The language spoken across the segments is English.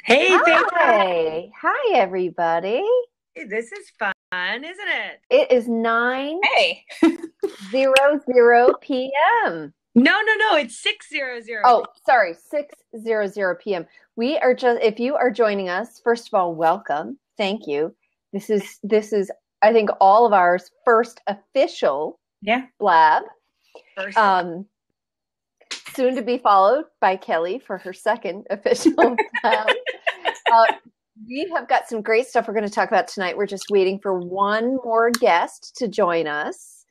Hey, Fadra. Hi, everybody. Hey, this is fun, isn't it? It is 9:00 Hey. p.m. No, it's 6:00. Oh, sorry, 6:00 p.m. We are just, if you are joining us, first of all, welcome. Thank you. This is, I think, all of our first official blab. Soon to be followed by Kelly for her second official blab. We have got some great stuff we're going to talk about tonight. We're just waiting for one more guest to join us,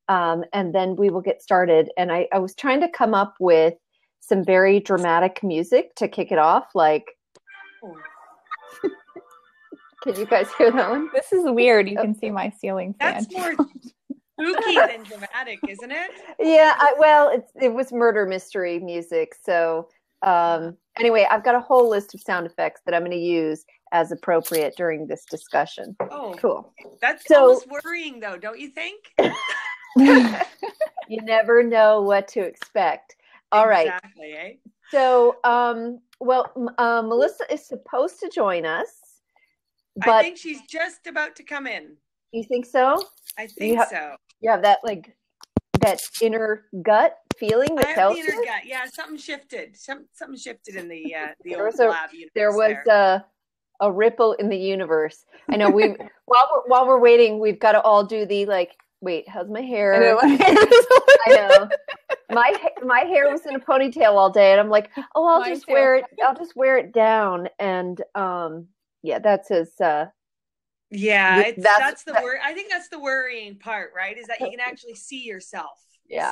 and then we will get started. And I was trying to come up with some very dramatic music to kick it off. Like, can you guys hear that one? This is weird. You can see my ceiling fan. That's more spooky than dramatic, isn't it? Yeah, it was murder mystery music. So anyway, I've got a whole list of sound effects that I'm going to use as appropriate during this discussion. Oh, cool. That's almost worrying, though, don't you think? You never know what to expect. All right. Exactly, eh? So, Melissa is supposed to join us, but I think she's just about to come in. You think so? I think so. You have that that inner gut feeling that tells you? Inner gut. Yeah, something shifted. Something shifted in the old lab universe. There was a ripple in the universe. I know while we're waiting, we've got to all do the wait, how's my hair? I know. My hair was in a ponytail all day, and I'm like, I'll just wear it down, and that's his. That's the word. I think that's the worrying part, right? Is that you can actually see yourself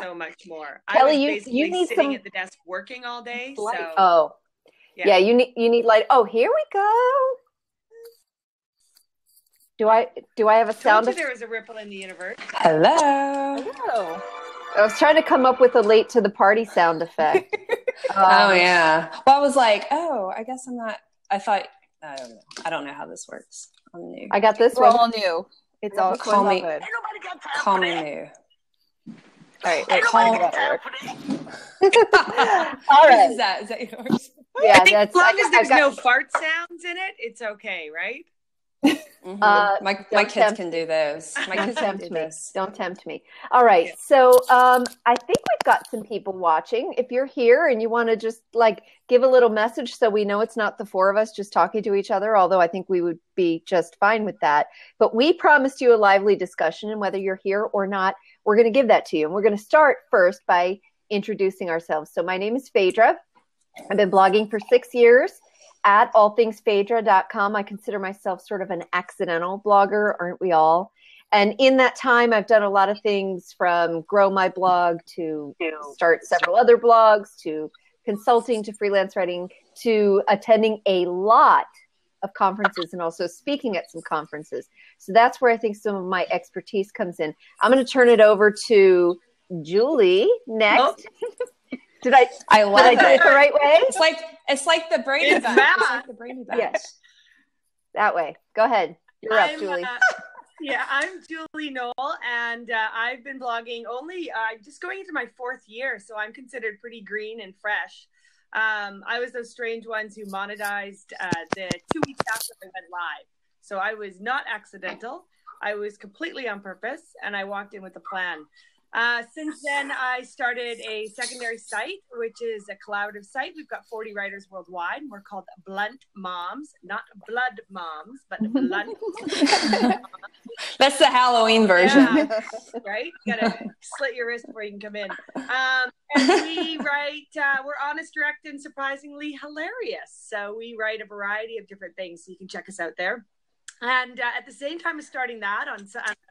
so much more. Kelly, I was basically you need sitting at the desk working all day. So you need light. Oh, here we go. Do I have a sound? There was a ripple in the universe. Hello. I was trying to come up with a late to the party sound effect. Oh yeah. Well, I was like, I guess I'm not. I don't know how this works. I'm new. I got this We're one. all new. It's all call me. good. Call me new. All right. Wait, call me all right. Is that yours? Yeah, I think as long as there's no fart sounds in it, it's okay, right? Mm-hmm. My kids can do those. My kids can do this. Don't tempt me. All right. So I think we've got some people watching. If you're here and you want to just give a little message so we know it's not the four of us just talking to each other, although I think we would be just fine with that. But we promised you a lively discussion, and whether you're here or not, we're going to give that to you. And we're going to start first by introducing ourselves. So my name is Fadra. I've been blogging for 6 years. At allthingsfadra.com. I consider myself sort of an accidental blogger, aren't we all? And in that time, I've done a lot of things, from grow my blog to start several other blogs, to consulting, to freelance writing, to attending a lot of conferences and also speaking at some conferences. So that's where I think some of my expertise comes in. I'm going to turn it over to Julie next. Did I do it the right way? It's like the Brady Bunch. It's like the Brady Bunch. Yes. That way. Go ahead. You're up, Julie. I'm Julie Nowell, and I've been blogging just going into my 4th year, so I'm considered pretty green and fresh. I was those strange ones who monetized the 2 weeks after I went live. So I was not accidental. I was completely on purpose, and I walked in with a plan. Since then, I started a secondary site, which is a collaborative site. We've got 40 writers worldwide. We're called Blunt Moms, not Blood Moms, but Blunt Moms. That's the Halloween version. Yeah, right? You gotta slit your wrist before you can come in. And we write, we're honest, direct, and surprisingly hilarious. So we write a variety of different things. So you can check us out there. And at the same time as starting that on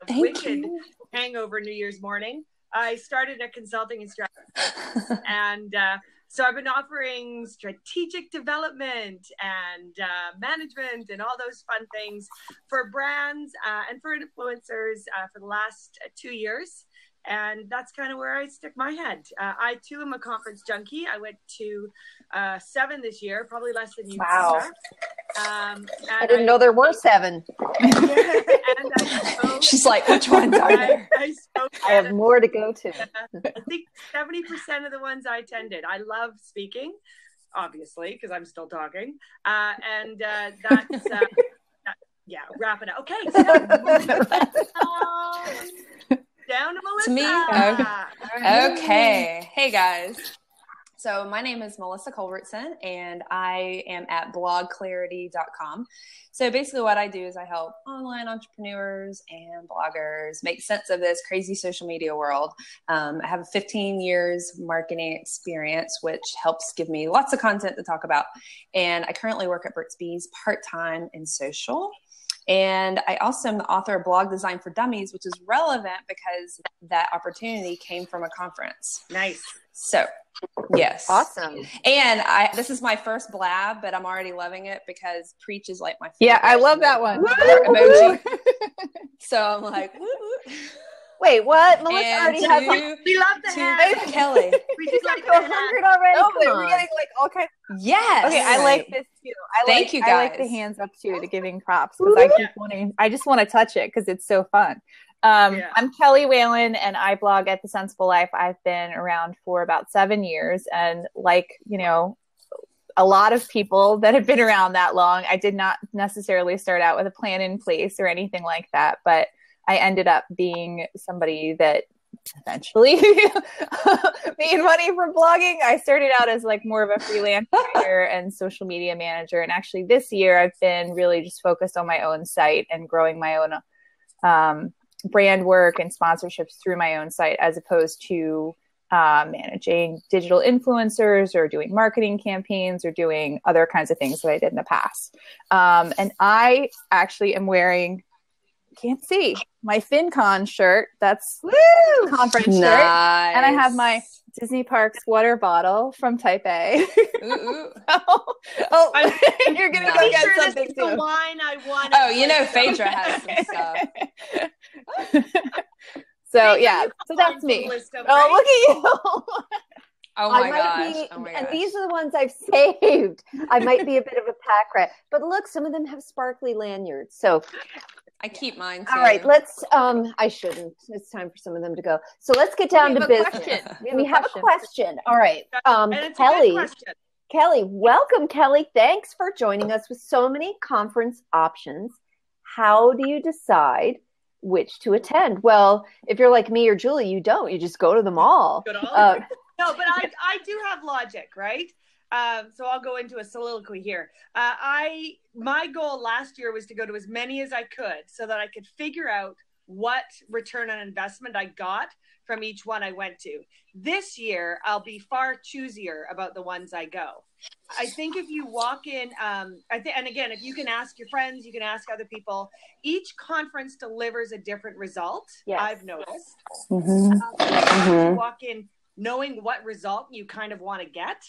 a wicked hangover New Year's morning, I started a consulting and strategy. And so I've been offering strategic development and management and all those fun things for brands and for influencers for the last 2 years. And that's kind of where I stick my head. I, too, am a conference junkie. I went to 7 this year, probably less than you. Wow. I didn't know there were 7. She's like, which ones are there? I have more to go to. I think 70% of the ones I attended. I love speaking. obviously, because I'm still talking. And that's, yeah, wrap it up. Okay, so down to Melissa. To me? Okay. Hey, guys. So my name is Melissa Culbertson, and I am at blogclarity.com. So basically what I do is I help online entrepreneurs and bloggers make sense of this crazy social media world. I have 15 years marketing experience, which helps give me lots of content to talk about. And I currently work at Burt's Bees part-time in social. And I also am the author of Blog Design for Dummies, which is relevant because that opportunity came from a conference. Nice. So, yes. Awesome. And this is my first blab, but I'm already loving it because preach is like my favorite. Yeah, I love that one. Emoji. So I'm like, woo, woo. Wait, what? Melissa And already has We love the hand. Kelly. We just like like 100 already. Oh, Come we're on. getting like all kinds. Yes. Okay, I like this too. Thank you, I like the guys. hands up too, to giving props because I keep wanting. I just want to touch it because it's so fun. I'm Kelly Whalen, and I blog at The Sensible Life. I've been around for about 7 years, and a lot of people that have been around that long, I did not necessarily start out with a plan in place or anything like that, but I ended up being somebody that eventually made money from blogging. I started out as like more of a freelance writer and social media manager. And actually this year I've been really just focused on my own site and growing my own brand work and sponsorships through my own site, as opposed to managing digital influencers or doing marketing campaigns or doing other kinds of things that I did in the past. And I actually am wearing, can't see, my FinCon shirt. That's conference shirt. Nice. And I have my Disney Parks water bottle from Taipei. Ooh. You're going to Pretty go get sure something this is the too. wine I want. Oh, Fadra has some stuff. So yeah, so that's me. Oh, look at you. Oh my gosh. And these are the ones I've saved. I might be a bit of a pack rat, but look, some of them have sparkly lanyards. So I keep mine too. all right, let's, I shouldn't. It's time for some of them to go. So let's get down to business. We have a question. All right. Kelly, welcome, Kelly. Thanks for joining us with so many conference options. How do you decide which to attend? Well, if you're like me or Julie, you don't. You just go to them all. No, but I do have logic, right? So I'll go into a soliloquy here. My goal last year was to go to as many as I could so that I could figure out what return on investment I got from each one I went to. This year, I'll be far choosier about the ones I go. I think if you walk in, and again, if you can ask your friends, you can ask other people, each conference delivers a different result. Yes. I've noticed. You walk in knowing what result you kind of want to get.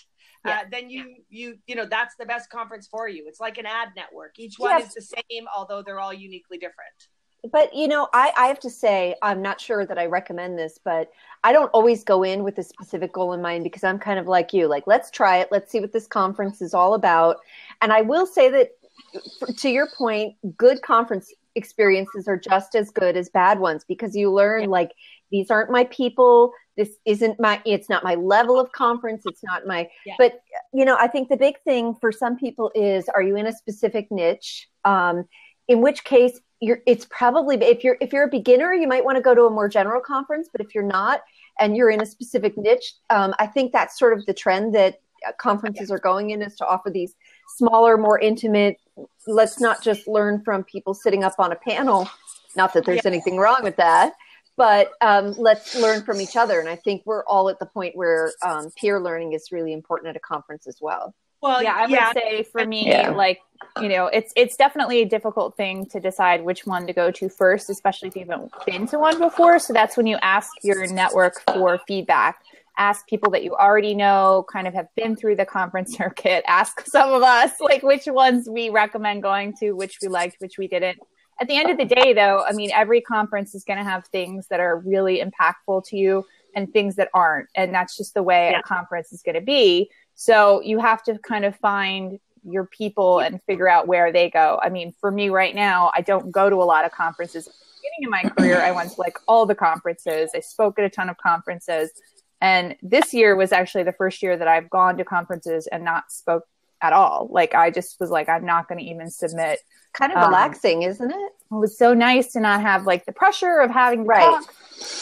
Then you that's the best conference for you. It's like an ad network. Each one is the same, although they're all uniquely different. But, I have to say, I'm not sure that I recommend this, but I don't always go in with a specific goal in mind because I'm kind of like you, like, let's try it. Let's see what this conference is all about. And I will say that, to your point, good conference experiences are just as good as bad ones because you learn, like, these aren't my people. It's not my level of conference. It's not my, but I think the big thing for some people is, are you in a specific niche? In which case it's probably, if you're a beginner, you might want to go to a more general conference, but if you're not, and you're in a specific niche, I think that's sort of the trend that conferences are going in, is to offer these smaller, more intimate, let's not just learn from people sitting up on a panel. Not that there's anything wrong with that. But let's learn from each other. And I think we're all at the point where peer learning is really important at a conference as well. Well, I would say for me, it's definitely a difficult thing to decide which one to go to first, especially if you haven't been to one before. So that's when you ask your network for feedback. Ask people that you already know, kind of have been through the conference circuit. Ask some of us, like, which ones we recommend going to, which we liked, which we didn't. At the end of the day, though, I mean, every conference is going to have things that are really impactful to you and things that aren't. And that's just the way a conference is going to be. So you have to kind of find your people and figure out where they go. I mean, for me right now, I don't go to a lot of conferences. At the beginning of my career, I went to like all the conferences. I spoke at a ton of conferences. And this year was actually the first year that I've gone to conferences and not spoke at all. Like, I just was like, I'm not going to even submit. Kind of relaxing, isn't it? It was so nice to not have like the pressure of having to talk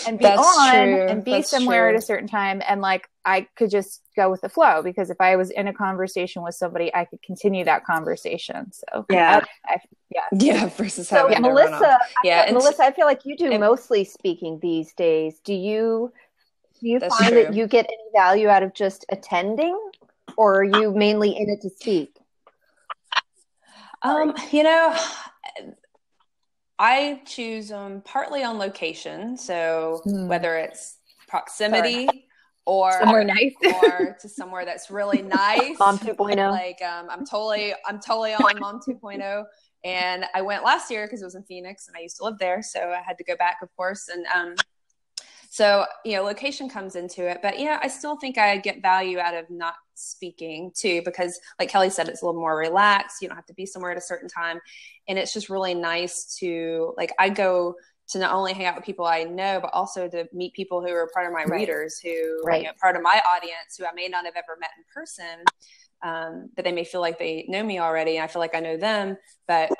and be and be somewhere at a certain time. And like, I could just go with the flow, because if I was in a conversation with somebody, I could continue that conversation. So versus having Melissa, Melissa, I feel like you do mostly speaking these days. Do you find that you get any value out of just attending, or are you mainly in it to speak? I choose partly on location. So whether it's proximity or somewhere nice, or to somewhere that's really nice. Mom 2.0. Like I'm totally on Mom 2.0. And I went last year because it was in Phoenix and I used to live there. So I had to go back, of course. And so, location comes into it. But I still think I get value out of not speaking too, because like Kelly said, it's a little more relaxed. You don't have to be somewhere at a certain time. And it's just really nice to, like, I go to not only hang out with people I know, but also to meet people who are part of my readers, who part of my audience, who I may not have ever met in person, but they may feel like they know me already. And I feel like I know them, but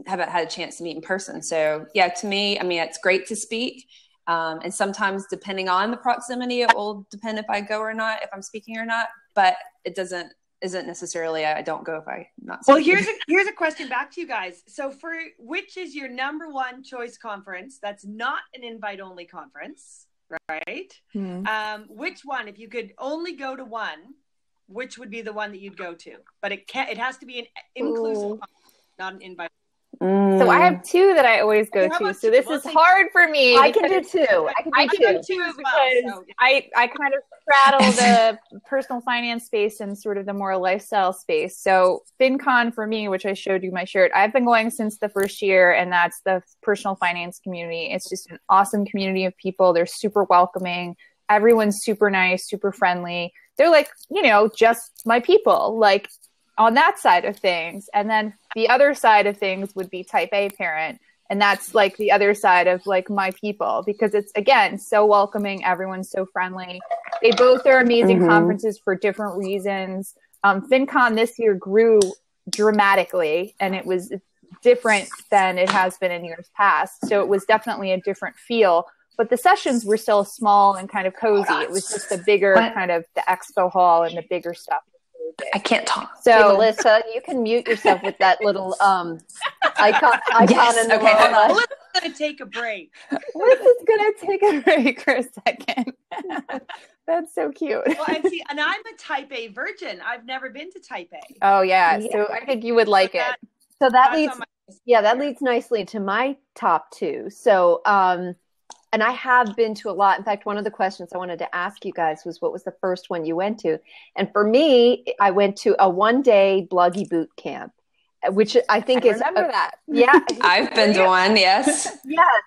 haven't had a chance to meet in person. So to me, I mean, it's great to speak. And sometimes depending on the proximity, it will depend if I go or not, if I'm speaking or not, but it isn't necessarily, I don't go if I'm not speaking. Well, here's a question back to you guys. So for which is your number one choice conference that's not an invite only conference, right? Which one, if you could only go to one, which would be the one that you'd go to? But it has to be an inclusive conference, not an invite. So I have two that I always go to. So this is hard for me. I can do two. I can do two because I kind of straddle the personal finance space and sort of the more lifestyle space. So FinCon for me, which I showed you my shirt, I've been going since the first year, and that's the personal finance community. It's just an awesome community of people. They're super welcoming. Everyone's super nice, super friendly. They're like, just my people, like on that side of things. And then the other side of things would be type A parent. And that's like the other side of like my people, because it's, again, so welcoming. Everyone's so friendly. They both are amazing conferences for different reasons. FinCon this year grew dramatically, and it was different than it has been in years past. So it was definitely a different feel, but the sessions were still small and kind of cozy. It was just the bigger kind of the expo hall and the bigger stuff. I can't talk. So, hey, Melissa, you can mute yourself with that little icon in the world. Melissa's going to take a break. Melissa's going to take a break for a second. That's so cute. Well, and I'm a type A virgin. I've never been to type A. Oh, yeah. So I think you would like it. So that leads nicely to my top two. So, and I have been to a lot. In fact, one of the questions I wanted to ask you guys was, what was the first one you went to? And for me, I went to a one-day bloggy boot camp, which I think I remember that. Yeah. I've been to one, yes. Yes.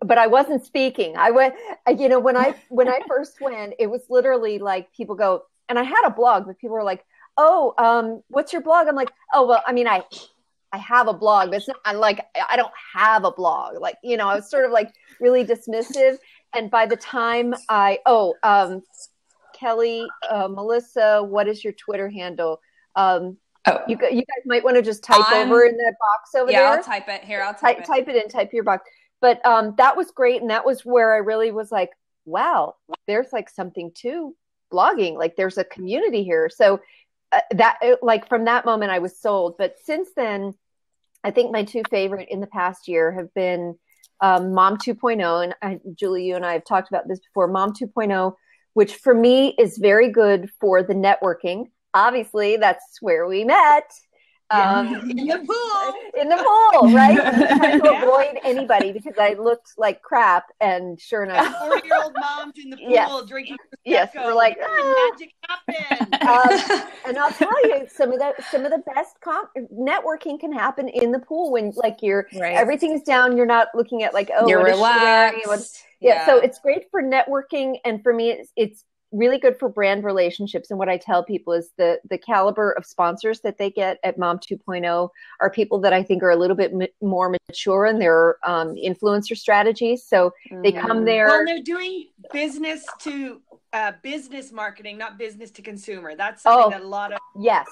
But I wasn't speaking. I went, when I first went, it was literally like people go, and I had a blog, but people were like, oh, what's your blog? I'm like, oh, well, I mean, I have a blog, but it's not, I don't have a blog. Like, I was sort of like really dismissive. And by the time Kelly, Melissa, what is your Twitter handle? You guys might want to just type over in that box over there. Yeah, I'll type it here. Type it in, type your box. But that was great. And that was where I really was like, wow, there's like something to blogging. Like there's a community here. So from that moment I was sold. But since then, I think my two favorite in the past year have been Mom 2.0. And Julie, you and I have talked about this before. Mom 2.0, which for me is very good for the networking. Obviously, that's where we met. In the pool, right? I had to avoid anybody because I looked like crap, and sure enough, 40-year-old moms in the pool drinking. Yes, we're like, magic happened. And I'll tell you, some of the best networking can happen in the pool when like everything's down. You're not looking at like, oh, you're relaxed. So it's great for networking, and for me, it's really good for brand relationships. And what I tell people is the caliber of sponsors that they get at Mom 2.0 are people that I think are a little bit more mature in their influencer strategies. So they come there. Well, they're doing business to business marketing, not business to consumer. That's something that a lot of yes.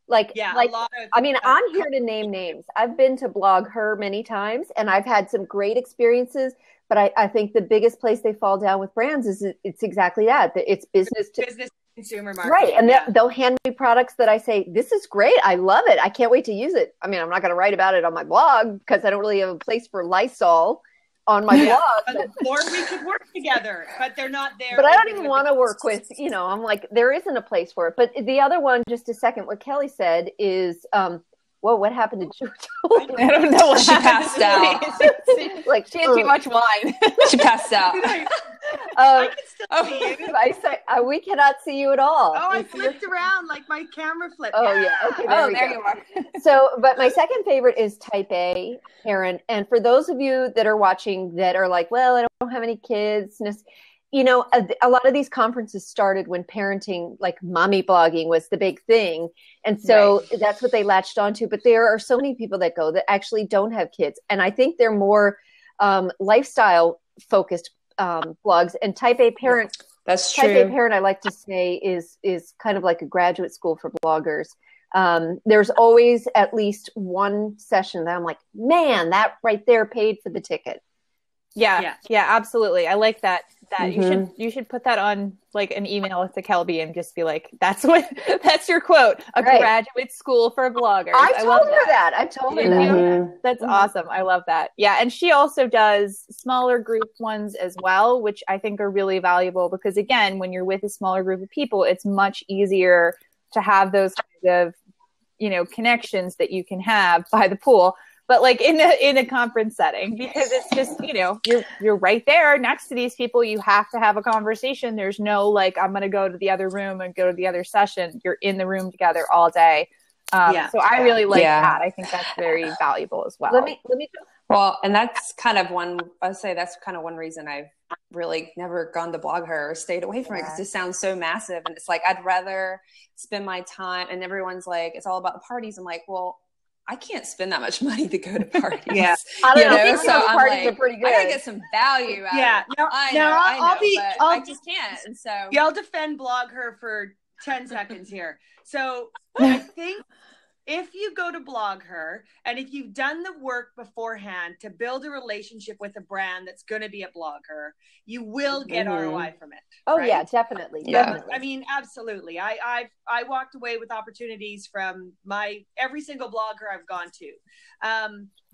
Like, a lot of, I mean, I'm here to name names. I've been to Blog Her many times, and I've had some great experiences. But I think the biggest place they fall down with brands is it's exactly that. It's business to consumer marketing. Right. And they'll hand me products that I say, this is great. I love it. I can't wait to use it. I mean, I'm not going to write about it on my blog because I don't really have a place for Lysol on my blog. Or we could work together, but they're not there. But I don't even want to work with, I'm like, there isn't a place for it. But the other one, just a second, what Kelly said is, what happened to Julie? I don't know what she passed out. Like she had too much wine. She passed out. I can still see you. I say, we cannot see you at all. Oh, I flipped around like my camera flipped. Oh, yeah. Okay, there you are. So, but my second favorite is Type A parent. And for those of you that are watching that are like, well, I don't have any kids, a lot of these conferences started when parenting, like mommy blogging was the big thing. And so that's what they latched onto. But there are so many people that go that actually don't have kids. And I think they're more lifestyle focused blogs. And Type A parent, that's true. Type A parent, I like to say is kind of like a graduate school for bloggers. There's always at least one session that I'm like, man, that right there paid for the ticket. Yeah, absolutely. I like that. You should put that on like an email to Kelby and just be like, that's your quote. A graduate school for bloggers. I told her that. I told her that. That's awesome. I love that. Yeah. And she also does smaller group ones as well, which I think are really valuable because again, when you're with a smaller group of people, it's much easier to have those kinds of, connections that you can have by the pool. But like in a conference setting, because it's just, you're right there next to these people. You have to have a conversation. There's no like, I'm going to go to the other room and go to the other session. You're in the room together all day. So I really like that. I think that's very valuable as well. Let me. Well, and that's kind of one reason I've really never gone to Blog Her or stayed away from it because it sounds so massive. And it's like, I'd rather spend my time and everyone's like, it's all about the parties. I'm like, well, I can't spend that much money to go to parties. I don't know. So I'm parties like, are pretty good. I gotta get some value out of it. I know, I just can't. And so I'll defend Blog Her for 10 seconds here. So I think if you go to Blog Her and if you've done the work beforehand to build a relationship with a brand that's going to be at Blog Her, you will get ROI from it. Oh yeah, definitely. Definitely. I mean, absolutely. I walked away with opportunities from every single blogger I've gone to.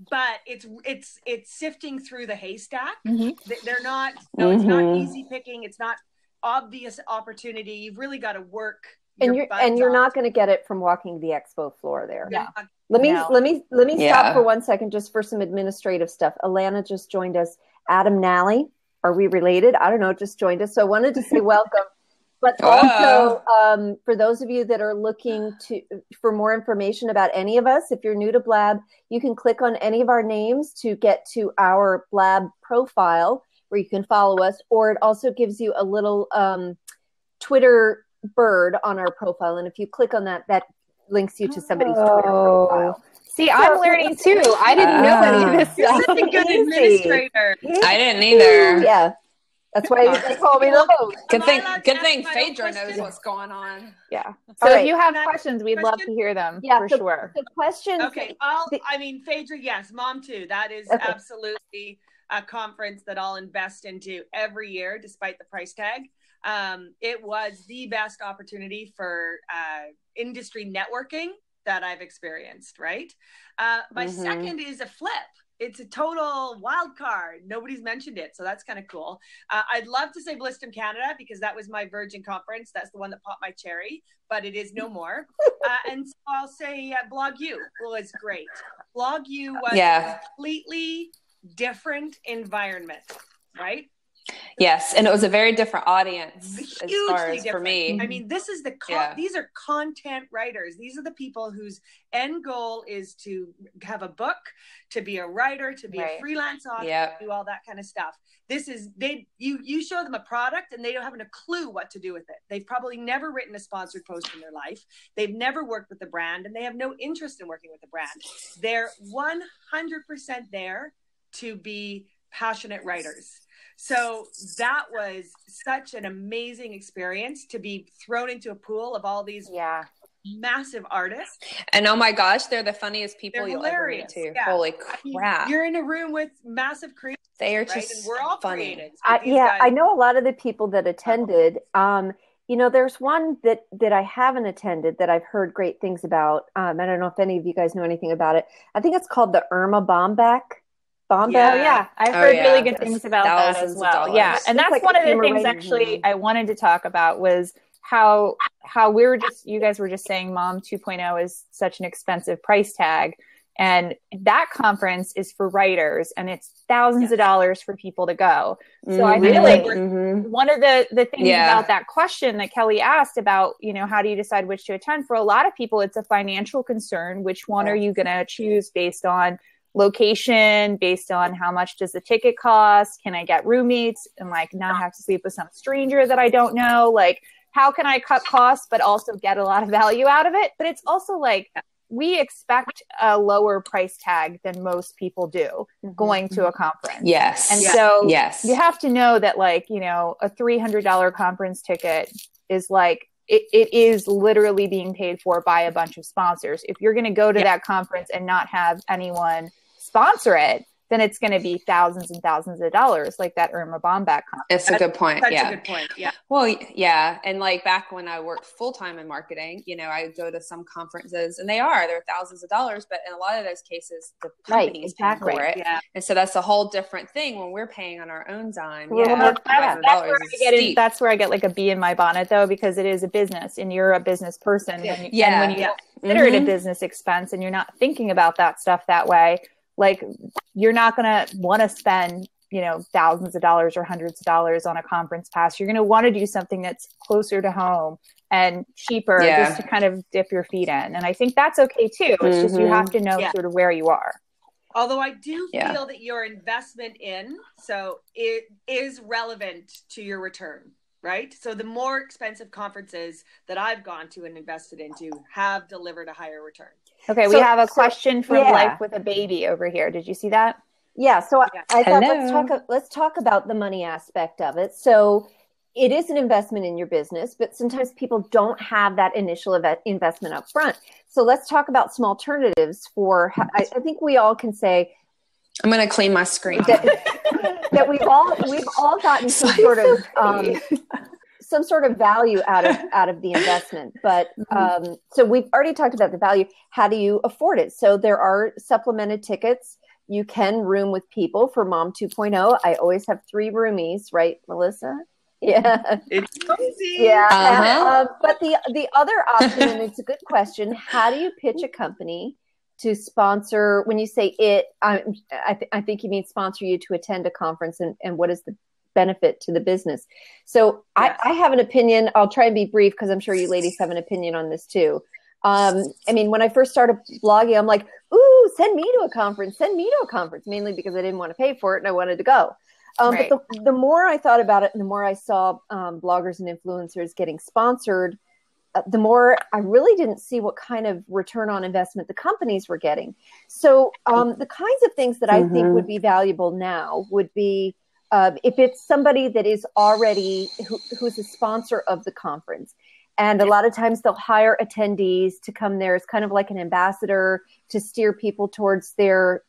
But it's sifting through the haystack. They're not, it's not easy picking. It's not obvious opportunity. You've really got to work. You're not going to get it from walking the expo floor there. Yeah. Let me stop for 1 second just for some administrative stuff. Alana just joined us. Adam Nally, are we related? I don't know, just joined us. So I wanted to say welcome. But also, for those of you that are looking for more information about any of us, if you're new to Blab, you can click on any of our names to get to our Blab profile where you can follow us. Or it also gives you a little Twitter bird on our profile, and if you click on that links you to somebody's Twitter profile. See, I'm learning too. I didn't know any of this. You're such a good administrator. I didn't either. Yeah, that's why they call me the host. Good thing Fadra knows what's going on. Yeah. So if you have questions, we'd love to hear them for sure. The questions. Okay. Phaedra, yes, Mom too. That is absolutely a conference that I'll invest into every year, despite the price tag. It was the best opportunity for industry networking that I've experienced, right? My second is a flip. It's a total wild card. Nobody's mentioned it, so that's kind of cool. I'd love to say Blistum Canada because that was my Virgin conference. That's the one that popped my cherry, but it is no more. And so I'll say Blog U was great. Blog U was a completely different environment, right? Yes, and it was a very different audience as far as for me. I mean, this is these are content writers. These are the people whose end goal is to have a book, to be a writer, to be a freelance author, do all that kind of stuff. This is you show them a product and they don't have a clue what to do with it. They've probably never written a sponsored post in their life. They've never worked with the brand and they have no interest in working with the brand. They're 100% there to be passionate writers. So that was such an amazing experience to be thrown into a pool of all these massive artists. And oh my gosh, they're the funniest people you'll ever meet too. Yeah. Holy crap. You're in a room with massive creators. They are just and we're all funny. creative. I know a lot of the people that attended. There's one that I haven't attended that I've heard great things about. I don't know if any of you guys know anything about it. I think it's called the Irma Baumbach. Yeah, I've heard really good things about that as well. Yeah, and that's like one of the things actually I wanted to talk about was how you guys were just saying Mom 2.0 is such an expensive price tag. And that conference is for writers and it's thousands of dollars for people to go. So I feel like one of the things about that question that Kelly asked about, how do you decide which to attend? For a lot of people, it's a financial concern. Which one are you going to choose based on location, based on how much does the ticket cost? Can I get roommates and not have to sleep with some stranger that I don't know? How can I cut costs, but also get a lot of value out of it? But it's also we expect a lower price tag than most people do going to a conference. Yes. And so you have to know that a $300 conference ticket is it is literally being paid for by a bunch of sponsors. If you're going to go to that conference and not have anyone sponsor it, then it's going to be thousands and thousands of dollars, like that Irma Baumbach conference. It's a good point. That's a good point. Yeah. Well, yeah. And back when I worked full-time in marketing, I go to some conferences and they're thousands of dollars, but in a lot of those cases, the company's paying for it. Yeah. And so that's a whole different thing when we're paying on our own dime. That's where I get a bee in my bonnet though, because it is a business and you're a business person. And when you consider it a business expense and you're not thinking about that stuff that way, you're not going to want to spend, thousands of dollars or hundreds of dollars on a conference pass. You're going to want to do something that's closer to home and cheaper just to kind of dip your feet in. And I think that's okay too. It's just, you have to know sort of where you are. Although I do feel that your investment it is relevant to your return, right? So the more expensive conferences that I've gone to and invested into have delivered a higher return. Okay, we have a question from Life with a Baby over here. Did you see that? Yeah, so I thought let's talk about the money aspect of it. So it is an investment in your business, but sometimes people don't have that initial investment up front. So let's talk about some alternatives for, I think we all can say. I'm going to clean my screen. That we've all gotten some sort of value out of the investment. But so we've already talked about the value. How do you afford it? So there are supplemented tickets. You can room with people for Mom 2.0. I always have 3 roomies, right, Melissa? Yeah. It's cozy. Yeah. But the other option, and it's a good question, how do you pitch a company to sponsor? When you say it, I think you mean sponsor you to attend a conference, and what is the benefit to the business? So I have an opinion. I'll try and be brief because I'm sure you ladies have an opinion on this too. When I first started blogging, I'm like, ooh, send me to a conference, mainly because I didn't want to pay for it and I wanted to go. But the more I thought about it and the more I saw bloggers and influencers getting sponsored, the more I really didn't see what kind of return on investment the companies were getting. So the kinds of things that I think would be valuable now would be if it's somebody that is already who's a sponsor of the conference. And a lot of times they'll hire attendees to come there as kind of like an ambassador to steer people towards their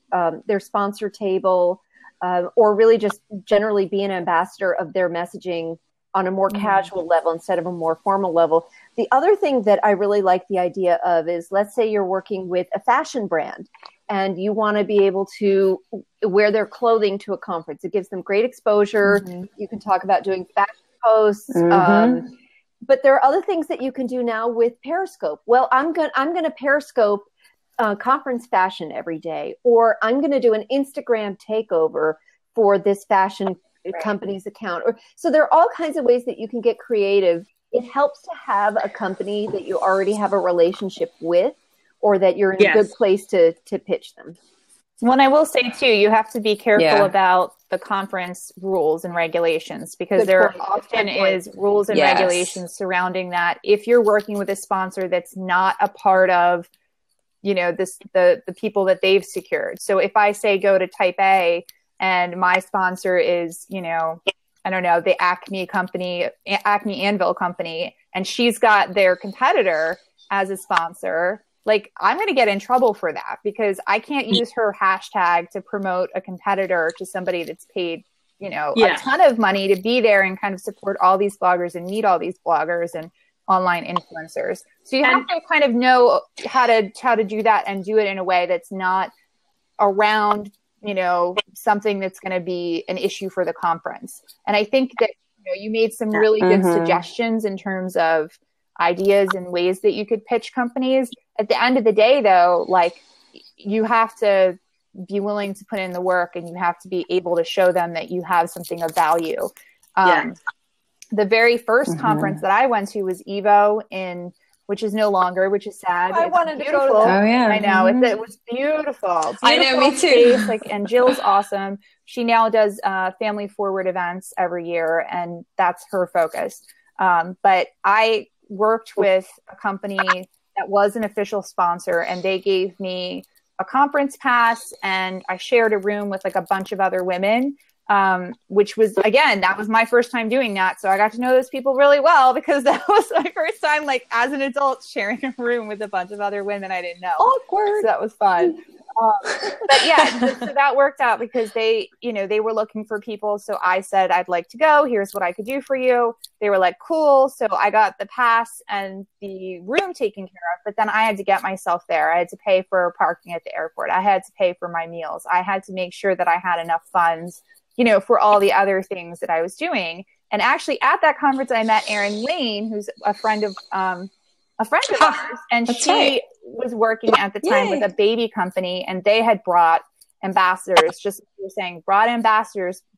sponsor table, or really just generally be an ambassador of their messaging on a more casual level instead of a more formal level. The other thing that I really like the idea of is, let's say you're working with a fashion brand and you want to be able to wear their clothing to a conference. It gives them great exposure. You can talk about doing fashion posts. But there are other things that you can do now with Periscope. Well, I'm going to Periscope conference fashion every day, or I'm going to do an Instagram takeover for this fashion company's account. So there are all kinds of ways that you can get creative. It helps to have a company that you already have a relationship with, or that you're in a good place to pitch them. Well, I will say too, you have to be careful about the conference rules and regulations, because there often is rules and regulations surrounding that. If you're working with a sponsor that's not a part of, the people that they've secured. So if I say go to Type A and my sponsor is, I don't know, the Acme Anvil company, and she's got their competitor as a sponsor, like, I'm going to get in trouble for that because I can't use her hashtag to promote a competitor to somebody that's paid, a ton of money to be there and kind of support all these bloggers and meet all these bloggers and online influencers. So you have to kind of know how to do that and do it in a way that's not around, something that's going to be an issue for the conference. And I think that, you made some really good suggestions in terms of ideas and ways that you could pitch companies. At the end of the day, though, like, you have to be willing to put in the work, and you have to be able to show them that you have something of value. The very first conference that I went to was Evo which is no longer, which is sad. I wanted to go to that. Oh yeah, I know. It was beautiful. I know, me too. Space, and Jill's awesome. She now does family forward events every year, and that's her focus. But I worked with a company that was an official sponsor, and they gave me a conference pass, and I shared a room with like a bunch of other women, which was, again, that was my first time doing that. So I got to know those people really well because that was my first time, like, as an adult, sharing a room with a bunch of other women I didn't know. Awkward. So that was fun. But yeah, so that worked out because they were looking for people. So I said, I'd like to go. Here's what I could do for you. They were like, cool. So I got the pass and the room taken care of, but then I had to get myself there. I had to pay for parking at the airport. I had to pay for my meals. I had to make sure that I had enough funds, for all the other things that I was doing. And actually at that conference, I met Erin Lane, who's a friend of ours. And she was working at the time with a baby company, and they had brought ambassadors, just like you were saying,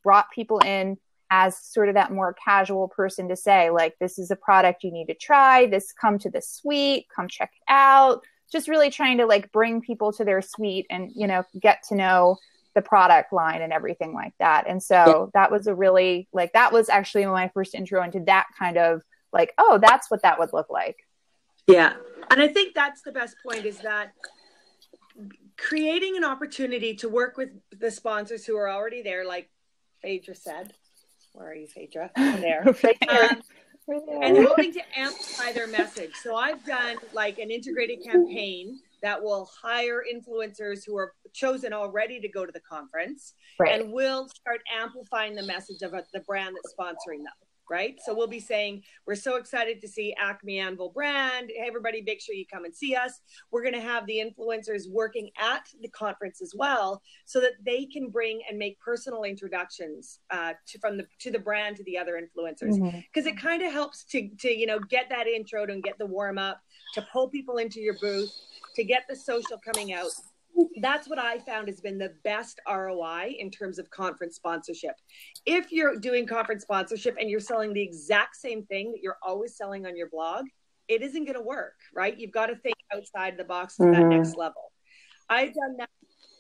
brought people in as sort of that more casual person to say, like, this is a product you need to try, come to the suite, come check it out. Just really trying to, like, bring people to their suite and, get to know the product line and everything like that. And so that was that was actually my first intro into that kind of, like, oh, that's what that would look like. Yeah. And I think that's the best point, is that creating an opportunity to work with the sponsors who are already there, like Fadra said. Where are you, Fadra? There. And hoping to amplify their message. So I've done like an integrated campaign that will hire influencers who are chosen already to go to the conference, and will start amplifying the message of the brand that's sponsoring them. Right. So we'll be saying, we're so excited to see Acme Anvil brand. Hey, everybody, make sure you come and see us. We're going to have the influencers working at the conference as well, so that they can bring and make personal introductions to the brand, to the other influencers. Because it kind of helps to get that intro and get the warm up, to pull people into your booth, to get the social coming out. That's what I found has been the best ROI in terms of conference sponsorship. If you're doing conference sponsorship and you're selling the exact same thing that you're always selling on your blog, it isn't going to work, right? You've got to think outside the box to that next level. I've done that.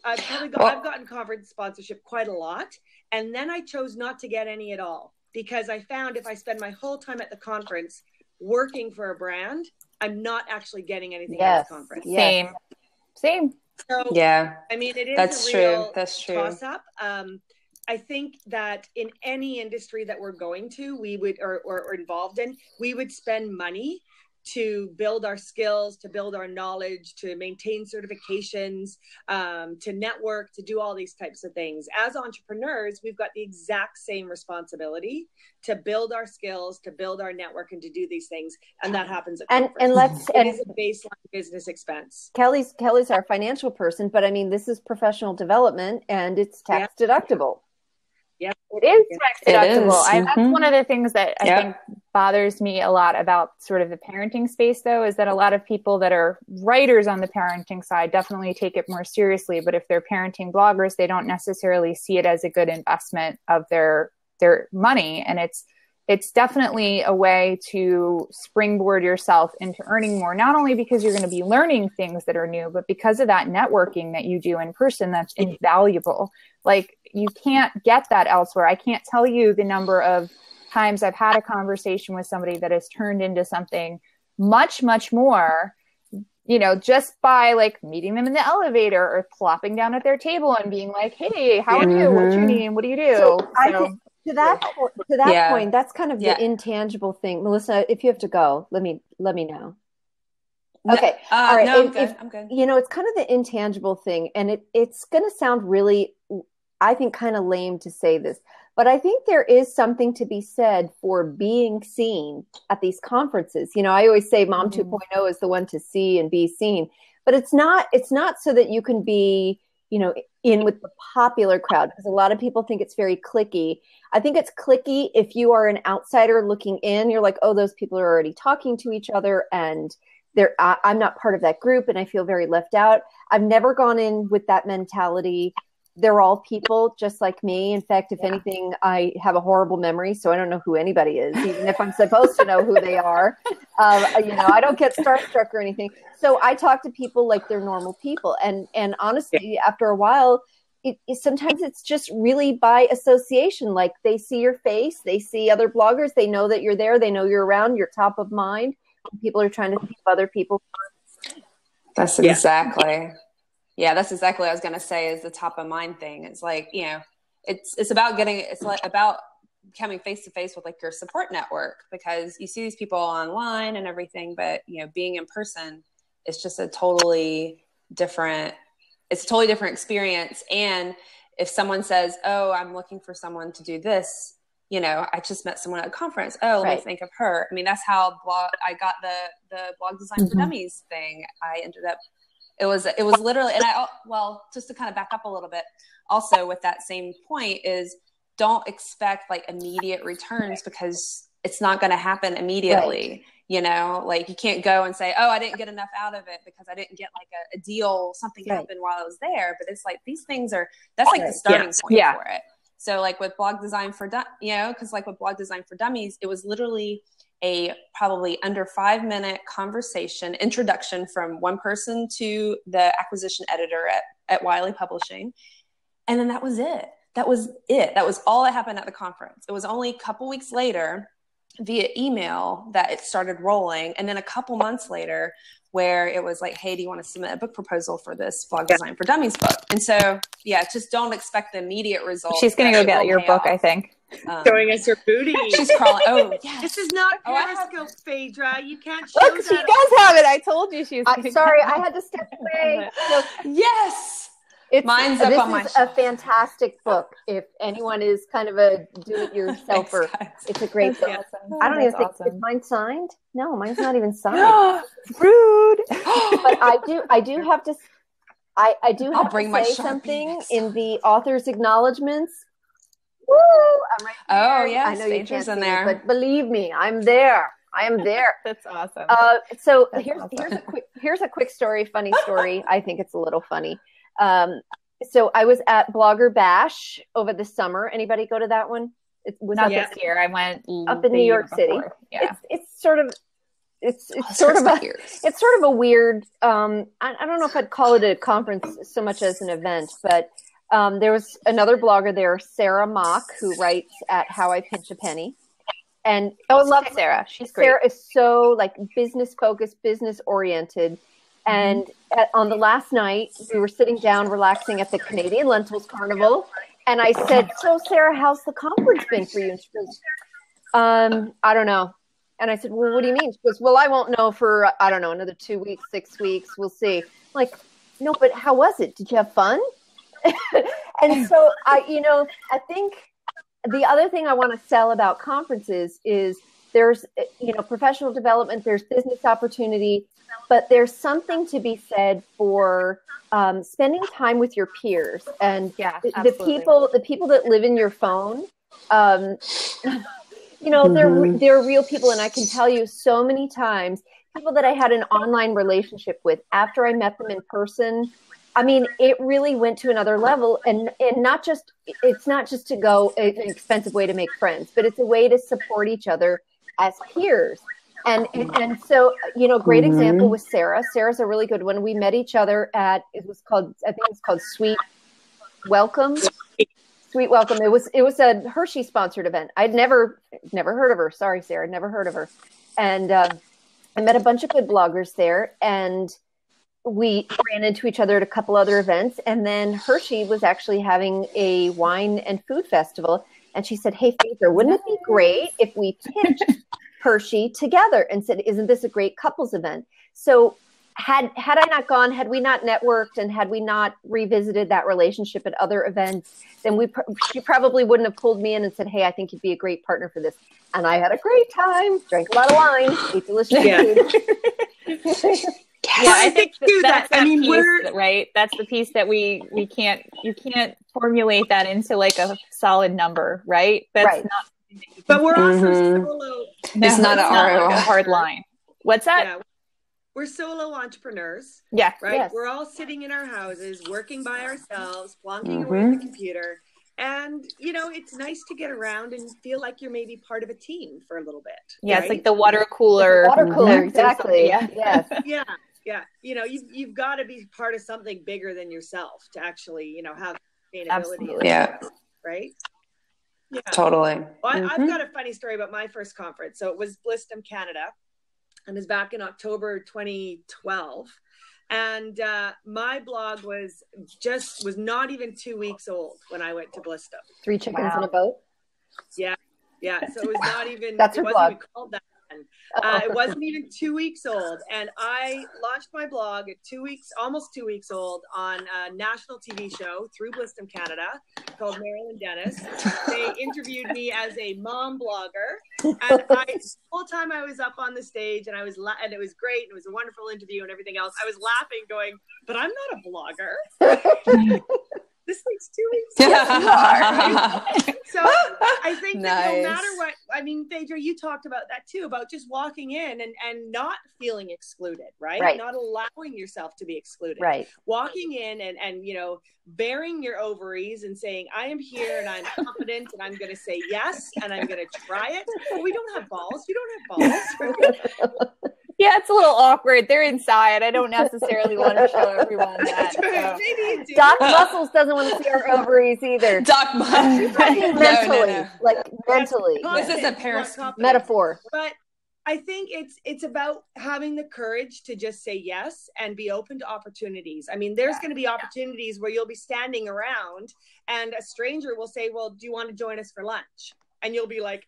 I've gotten conference sponsorship quite a lot. And then I chose not to get any at all, because I found if I spend my whole time at the conference working for a brand, I'm not actually getting anything at the conference. Same. So, yeah, I mean, it is that's a real toss up. I think that in any industry that we're going to, we would, or involved in, we would spend money to build our skills, to build our knowledge, to maintain certifications, to network, to do all these types of things. As entrepreneurs, we've got the exact same responsibility to build our skills, to build our network, and to do these things. And that happens at conferences. It is a baseline business expense. Kelly's our financial person, but I mean, this is professional development, and it's tax deductible. Yeah, it is tax deductible. That's one of the things that I think bothers me a lot about sort of the parenting space, though, is that a lot of people that are writers on the parenting side definitely take it more seriously. But if they're parenting bloggers, they don't necessarily see it as a good investment of their money. And it's definitely a way to springboard yourself into earning more, not only because you're going to be learning things that are new, but because of that networking that you do in person that's invaluable. Like, you can't get that elsewhere. I can't tell you the number of times I've had a conversation with somebody that has turned into something much, much more just by like meeting them in the elevator or plopping down at their table and being like, hey, how are you? What's your name? What do you do? So I think to that point, that's kind of the intangible thing. Melissa, if you have to go, let me know. Okay. All right. No, I'm good. It's kind of the intangible thing, and it's going to sound really, I think, kind of lame to say this, but I think there is something to be said for being seen at these conferences. I always say Mom 2.0 is the one to see and be seen, but it's not so that you can be, in with the popular crowd, because a lot of people think it's very cliquey. I think it's cliquey if you are an outsider looking in. You're like, oh, those people are already talking to each other, and I'm not part of that group, and I feel very left out. I've never gone in with that mentality. They're all people just like me. In fact, if anything, I have a horrible memory, so I don't know who anybody is, even if I'm supposed to know who they are. I don't get starstruck or anything. So I talk to people like they're normal people. And honestly, after a while, sometimes it's just really by association. Like they see your face, they see other bloggers, they know that you're there, they know you're around, you're top of mind. People are trying to think of other people. That's exactly. Yeah, that's exactly what I was going to say is the top of mind thing. It's like, it's about about coming face to face with like your support network, because you see these people online and everything, but being in person is just a totally different experience. And if someone says, oh, I'm looking for someone to do this, I just met someone at a conference. Oh, let me think of her. I mean, that's how I got the blog design for dummies thing. I ended up, it was literally, and just to kind of back up a little bit, also with that same point is don't expect like immediate returns, because it's not going to happen immediately. Right. Like you can't go and say, oh, I didn't get enough out of it because I didn't get like a deal, something happened while I was there. But it's like, these things that's like the starting point for it. So like with blog design for, because like with blog design for dummies, it was literally a probably under 5-minute conversation introduction from one person to the acquisition editor at Wiley Publishing. And then that was it. That was all that happened at the conference. It was only a couple weeks later via email that it started rolling. And then a couple months later where it was like, hey, do you want to submit a book proposal for this blog design for dummies book? And so, just don't expect the immediate result. She's going to go get your book, I think. Showing us her booty. She's crawling. Oh, yes. This is not Periscope, Phaedra. You can't show that. She does have it. I told you she was. Sorry, I had to step away. Yes. Mine's up on my shelf. This is a fantastic book. If anyone is kind of a do-it-yourselfer, it's a great book. Awesome. I don't even think is mine signed. No, mine's not even signed. Rude. But I do have to. I do have to say something in the author's acknowledgments. Woo! I'm right there. Oh yeah, I know you can't see in there, but believe me, I'm there. I am there. That's awesome. So here's a quick story, funny story. I think it's a little funny. So I was at Blogger Bash over the summer. Anybody go to that one? It was not this year. I went up in New York City. Yeah. It's sort of a weird, I don't know if I'd call it a conference so much as an event, but there was another blogger there, Sarah Mock, who writes at How I Pinch a Penny. And I love Sarah. She's great. Sarah is so like business focused, business oriented. And on the last night, we were sitting down, relaxing at the Canadian Lentils Carnival. And I said, so Sarah, how's the conference been for you? And she goes, I don't know. And I said, well, what do you mean? She goes, well, I won't know for, I don't know, another 2 weeks, 6 weeks. We'll see. I'm like, no, but how was it? Did you have fun? And so I think the other thing I want to sell about conferences is there's, professional development, there's business opportunity, but there's something to be said for spending time with your peers and the people that live in your phone. They're real people, and I can tell you so many times people that I had an online relationship with after I met them in person. I mean, it really went to another level, and it's not just to go an expensive way to make friends, but it's a way to support each other as peers. And so, great example with Sarah. Sarah's a really good one. We met each other at, I think it was called Sweet Welcome. Sweet Welcome. It was a Hershey sponsored event. I'd never heard of her. Sorry, Sarah, never heard of her. And I met a bunch of good bloggers there. And we ran into each other at a couple other events. And then Hershey was actually having a wine and food festival. And she said, hey, Fadra, wouldn't it be great if we pitched Hershey together? And said, isn't this a great couples event? So had I not gone, had we not networked, and had we not revisited that relationship at other events, then she probably wouldn't have pulled me in and said, hey, I think you'd be a great partner for this. And I had a great time, drank a lot of wine, ate delicious food. Yeah, I think that's that piece, right? That's the piece that you can't formulate that into like a solid number, right? That's right. not. But we're also solo. It's not a hard line. What's that? Yeah. We're solo entrepreneurs. Yeah. Right? Yes. We're all sitting in our houses, working by ourselves, plonking away at the computer. And, it's nice to get around and feel like you're maybe part of a team for a little bit. Yeah, right? it's like the water cooler. Exactly. Yeah. Yes. Yeah. You've got to be part of something bigger than yourself to actually, have sustainability. Absolutely. Yeah. Right? Yeah. Totally. Well, I've got a funny story about my first conference. So it was Blistum Canada, and it was back in October 2012. And my blog was not even 2 weeks old when I went to Blistum. 3 chickens in a boat. Yeah. So it was not even. That's her blog. Even called that. It wasn't even 2 weeks old, and I launched my blog at almost 2 weeks old, on a national TV show through Blistum Canada called Marilyn Dennis. They interviewed me as a mom blogger, and the whole time I was up on the stage, and and it was great, and it was a wonderful interview and everything else. I was laughing, going, "But I'm not a blogger." This thing's 2 weeks. So I think that no matter what, Fadra, you talked about that too, about just walking in and not feeling excluded, right? Not allowing yourself to be excluded. Right. Walking in and bearing your ovaries and saying, I am here and I'm confident and I'm going to say yes and I'm going to try it. But we don't have balls. You don't have balls. Yeah, it's a little awkward. They're inside. I don't necessarily want to show everyone that. So. Maybe you do. Doc Muscles doesn't want to see our ovaries either. Doc Muscles. mentally. Like mentally. This is a periscope metaphor. But I think it's about having the courage to just say yes and be open to opportunities. There's going to be opportunities where you'll be standing around and a stranger will say, well, do you want to join us for lunch? And you'll be like,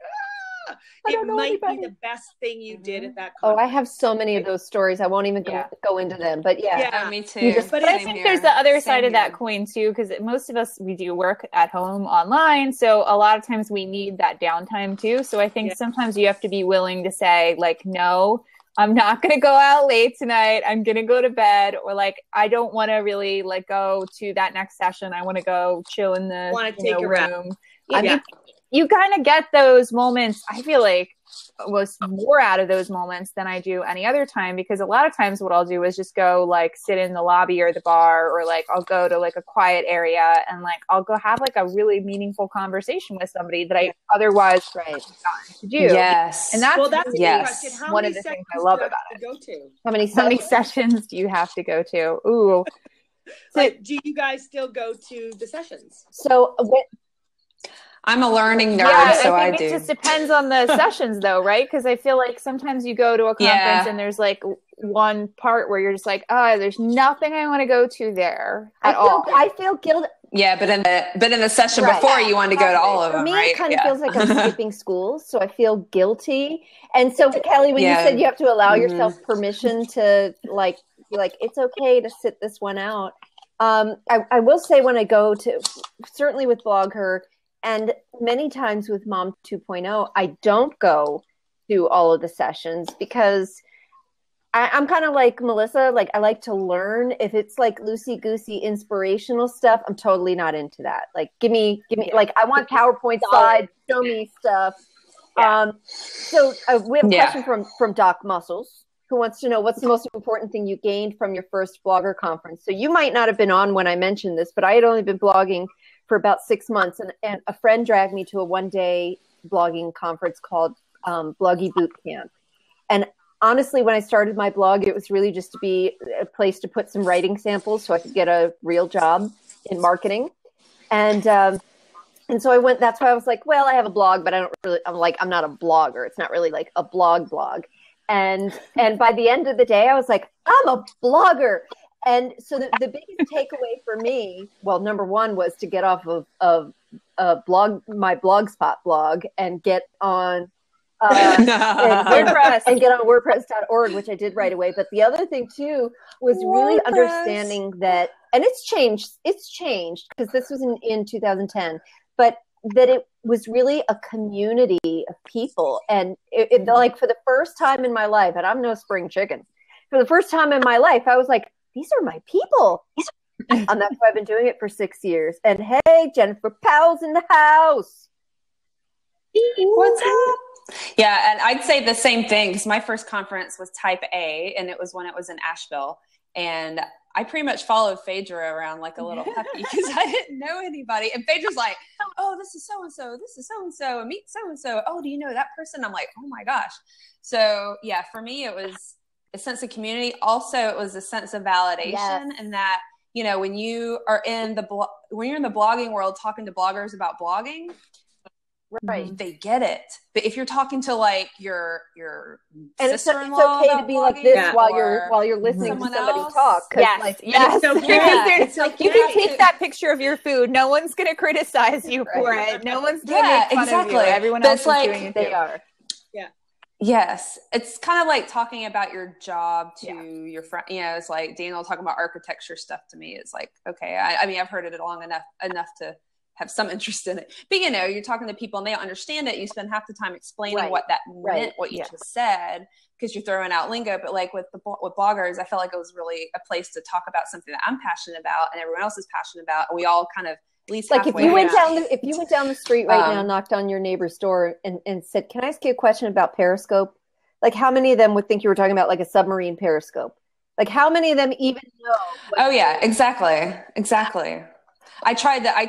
it might be the best thing you did at that conference. Oh, I have so many of those stories. I won't even go into them. But me too. But I think there's the other side of that coin too, because most of us, we do work at home online. So a lot of times we need that downtime too. So I think sometimes you have to be willing to say like, no, I'm not going to go out late tonight. I'm going to go to bed, or like, I don't want to really like go to that next session. I want to go chill in the room. You kind of get those moments. I feel like was more out of those moments than I do any other time, because a lot of times what I'll do is just go like sit in the lobby or the bar, or like I'll go to like a quiet area and like I'll go have like a really meaningful conversation with somebody that I otherwise gotten to do. Yes. And that's one of the things I love about it. Go to? How many sessions do you have to go to? Ooh. So, do you guys still go to the sessions? So I'm a learning nerd, so I do. It just depends on the sessions, though, right? Because I feel like sometimes you go to a conference and there's like one part where you're just like, there's nothing I want to go to there at all. I feel guilty. Yeah, but in the session before, you want to go to all of them, right? For me, right? it kind of feels like I'm skipping school, so I feel guilty. And so, Kelly, when you said you have to allow yourself permission to like be like, it's okay to sit this one out. I will say when I go to, certainly with Blog Her, and many times with Mom 2.0, I don't go to all of the sessions because I'm kind of like Melissa. Like, I like to learn. If it's like loosey-goosey inspirational stuff, I'm totally not into that. Like, give me, like, I want PowerPoint slides, show me stuff. Yeah. So we have a question from Doc Muscles, who wants to know what's the most important thing you gained from your first blogger conference. So you might not have been on when I mentioned this, but I had only been blogging for about 6 months. And a friend dragged me to a one-day blogging conference called Bloggy Boot Camp. And honestly, when I started my blog, it was really just to be a place to put some writing samples so I could get a real job in marketing. And so I went, that's why I was like, well, I have a blog, but I'm not a blogger. It's not really like a blog. And by the end of the day, I was like, I'm a blogger. And so the biggest takeaway for me, well, number one was to get off of my Blogspot blog and get on WordPress and get on WordPress.org, which I did right away. But the other thing too was really understanding that, and it's changed because this was in 2010, but that it was really a community of people. And it like for the first time in my life, and I'm no spring chicken, for the first time in my life, I was like, these are my people. And that's why I've been doing it for 6 years. And hey, Jennifer Powell's in the house. What's up? Yeah, and I'd say the same thing because my first conference was Type A, and it was when it was in Asheville. And I pretty much followed Fadra around like a little puppy because I didn't know anybody. And Fadra's like, oh, this is so-and-so, this is so-and-so, and meet so-and-so. Oh, do you know that person? I'm like, oh my gosh. So yeah, for me, it was a sense of community. Also, it was a sense of validation, and that, you know, when you are when you're in the blogging world talking to bloggers about blogging, right, they get it. But if you're talking to like your and sister-in-law, it's okay to be like this while you're listening to somebody talk. Yes, yes. It's okay. You can take that picture of your food. No one's going to criticize you for it. No one's going to make fun of you. Everyone else is doing it. They are. Yes. It's kind of like talking about your job to your friend. You know, it's like Daniel talking about architecture stuff to me. It's like, okay, I mean, I've heard it long enough to have some interest in it. But, you know, you're talking to people and they don't understand it. You spend half the time explaining what that meant, what you just said, because you're throwing out lingo. But like with bloggers, I felt like it was really a place to talk about something that I'm passionate about and everyone else is passionate about. And we all kind of, at least like if you went down the street right now, knocked on your neighbor's door and said, can I ask you a question about Periscope? Like how many of them would think you were talking about like a submarine periscope? Like how many of them even know? Oh yeah, exactly. I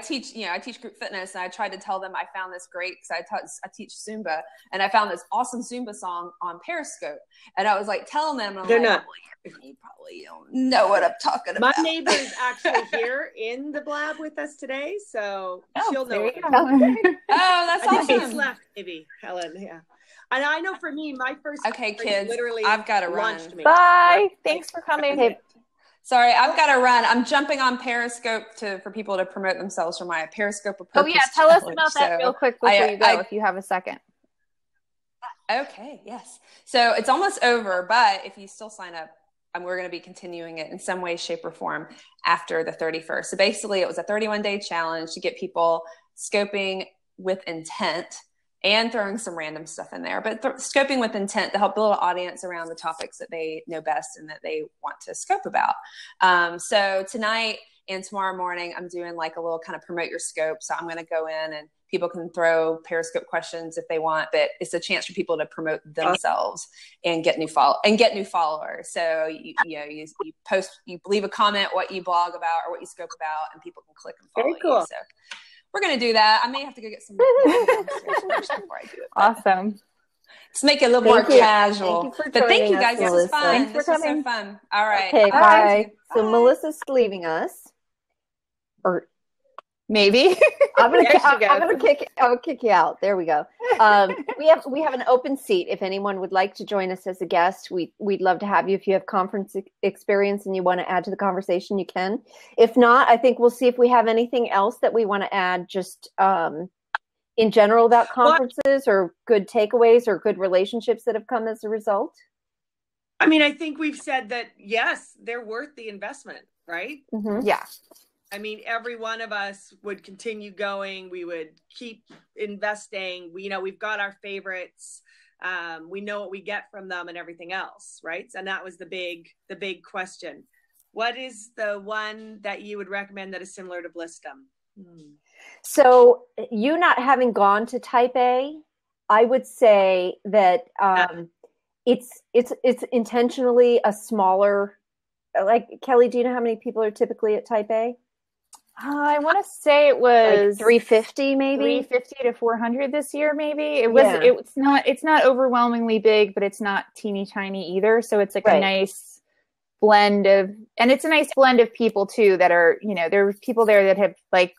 teach group fitness, and I tried to tell them I found this great because I teach Zumba, and I found this awesome Zumba song on Periscope, and I was like telling them, they're not. You probably don't know what I'm talking about. My neighbor is actually here in the blab with us today, so she'll know. Oh, that's awesome. I think she's left, maybe Helen. Yeah, and I know for me, my first kids, literally I've got to run. Me. Bye. Thanks for coming. Okay. Sorry, I've got to run. I'm jumping on Periscope for people to promote themselves for my Periscope of Purpose. Oh yeah, tell us about that real quick before you go, if you have a second. Okay, yes. So it's almost over, but if you still sign up, we're going to be continuing it in some way, shape, or form after the 31st. So basically, it was a 31-day challenge to get people scoping with intent and throwing some random stuff in there, but scoping with intent to help build an audience around the topics that they know best and that they want to scope about. So tonight and tomorrow morning, I'm doing like a little kind of promote your scope. So I'm going to go in and people can throw Periscope questions if they want, but it's a chance for people to promote themselves and get new followers. So you post, you leave a comment, what you blog about or what you scope about, and people can click and follow you. So we're going to do that. I may have to go get some first before I do it. Awesome. Let's make it a little more casual. Thank you guys. This was fun. Thanks for coming. So fun. All right. Okay, bye. So Melissa's leaving us. Or maybe I'm gonna kick you out. There we go. We have an open seat. If anyone would like to join us as a guest, we'd love to have you. If you have conference experience and you want to add to the conversation, you can. If not, I think we'll see if we have anything else that we want to add just in general about conferences or good takeaways or good relationships that have come as a result. I mean, I think we've said that, yes, they're worth the investment, right? Mm-hmm. Yeah. I mean, every one of us would continue going. We would keep investing. We've got our favorites. We know what we get from them and everything else, right? And that was the big question. What is the one that you would recommend that is similar to Blistum? So you not having gone to Type A, I would say that it's intentionally a smaller. Like Kelly, do you know how many people are typically at Type A? I want to say it was like 350, maybe 350 to 400 this year. Maybe it was. Yeah. It's not overwhelmingly big, but it's not teeny tiny either. So it's like a nice blend of, and it's a nice blend of people too that are, there are people there that have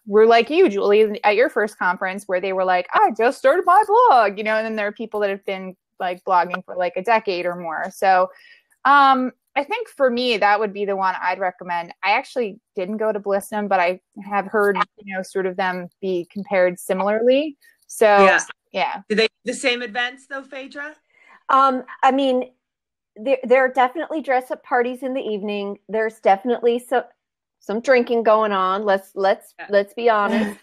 were like you, Julie, at your first conference where they were like, I just started my blog, and then there are people that have been like blogging for like a decade or more. So, I think for me, that would be the one I'd recommend. I actually didn't go to Blissnum, but I have heard, sort of them be compared similarly. So yeah. Do they do the same events though, Phaedra? I mean, there are definitely dress up parties in the evening. There's definitely some drinking going on. Let's be honest.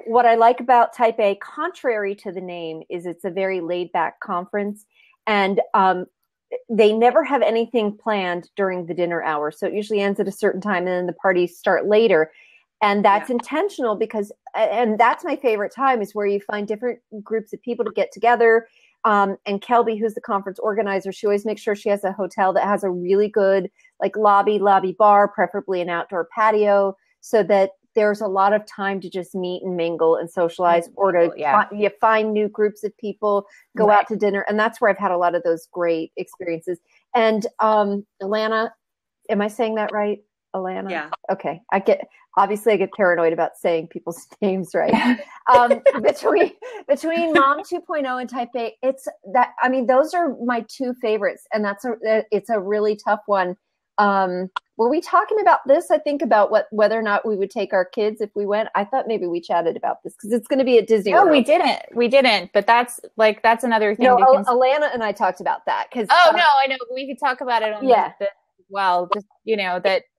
What I like about Type A, contrary to the name, is it's a very laid back conference, and they never have anything planned during the dinner hour. So it usually ends at a certain time, and then the parties start later. And that's intentional because, and that's my favorite time, is where you find different groups of people to get together. And Kelby, who's the conference organizer, she always makes sure she has a hotel that has a really good lobby bar, preferably an outdoor patio, so that there's a lot of time to just meet and mingle and socialize, or to you find new groups of people, go out to dinner. And that's where I've had a lot of those great experiences. And Alana, am I saying that right? Alana? Yeah. Okay. I get paranoid about saying people's names right. Between Mom 2.0 and Type A, those are my two favorites. And it's a really tough one. Were we talking about this? I think about whether or not we would take our kids if we went. I thought maybe we chatted about this because it's going to be at Disney World. No, we didn't. But that's another thing. No, Alana and I talked about that because. Oh no, I know. We could talk about it on this as well. Just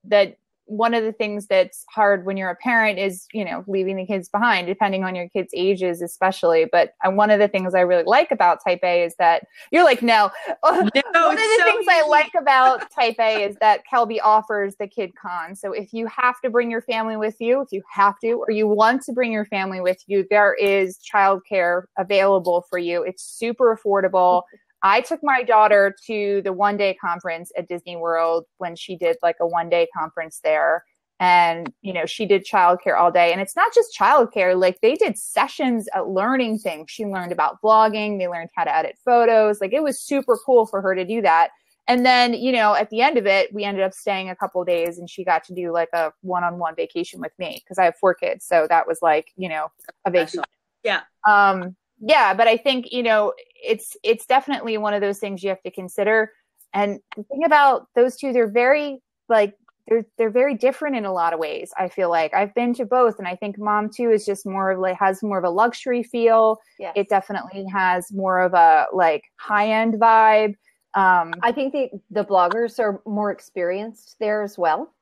that one of the things that's hard when you're a parent is, leaving the kids behind, depending on your kids' ages, especially. But one of the things I really like about Type A is that you're like, no. One of the things I like about Type A is that Kelby offers the Kid Con. So if you have to bring your family with you, or you want to bring your family with you, there is childcare available for you. It's super affordable. I took my daughter to the one-day conference at Disney World when she did a one-day conference there. And, she did childcare all day. And it's not just childcare. They did sessions at learning things. She learned about blogging. They learned how to edit photos. It was super cool for her to do that. And then, at the end of it, we ended up staying a couple of days, and she got to do a one-on-one vacation with me because I have 4 kids. So that was a vacation. Yeah. Yeah, but I think, it's definitely one of those things you have to consider. And the thing about those two, they're very they're very different in a lot of ways. I feel like I've been to both, and I think Mom 2 is just more of has more of a luxury feel. Yes. It definitely has more of a high-end vibe. I think the bloggers are more experienced there as well.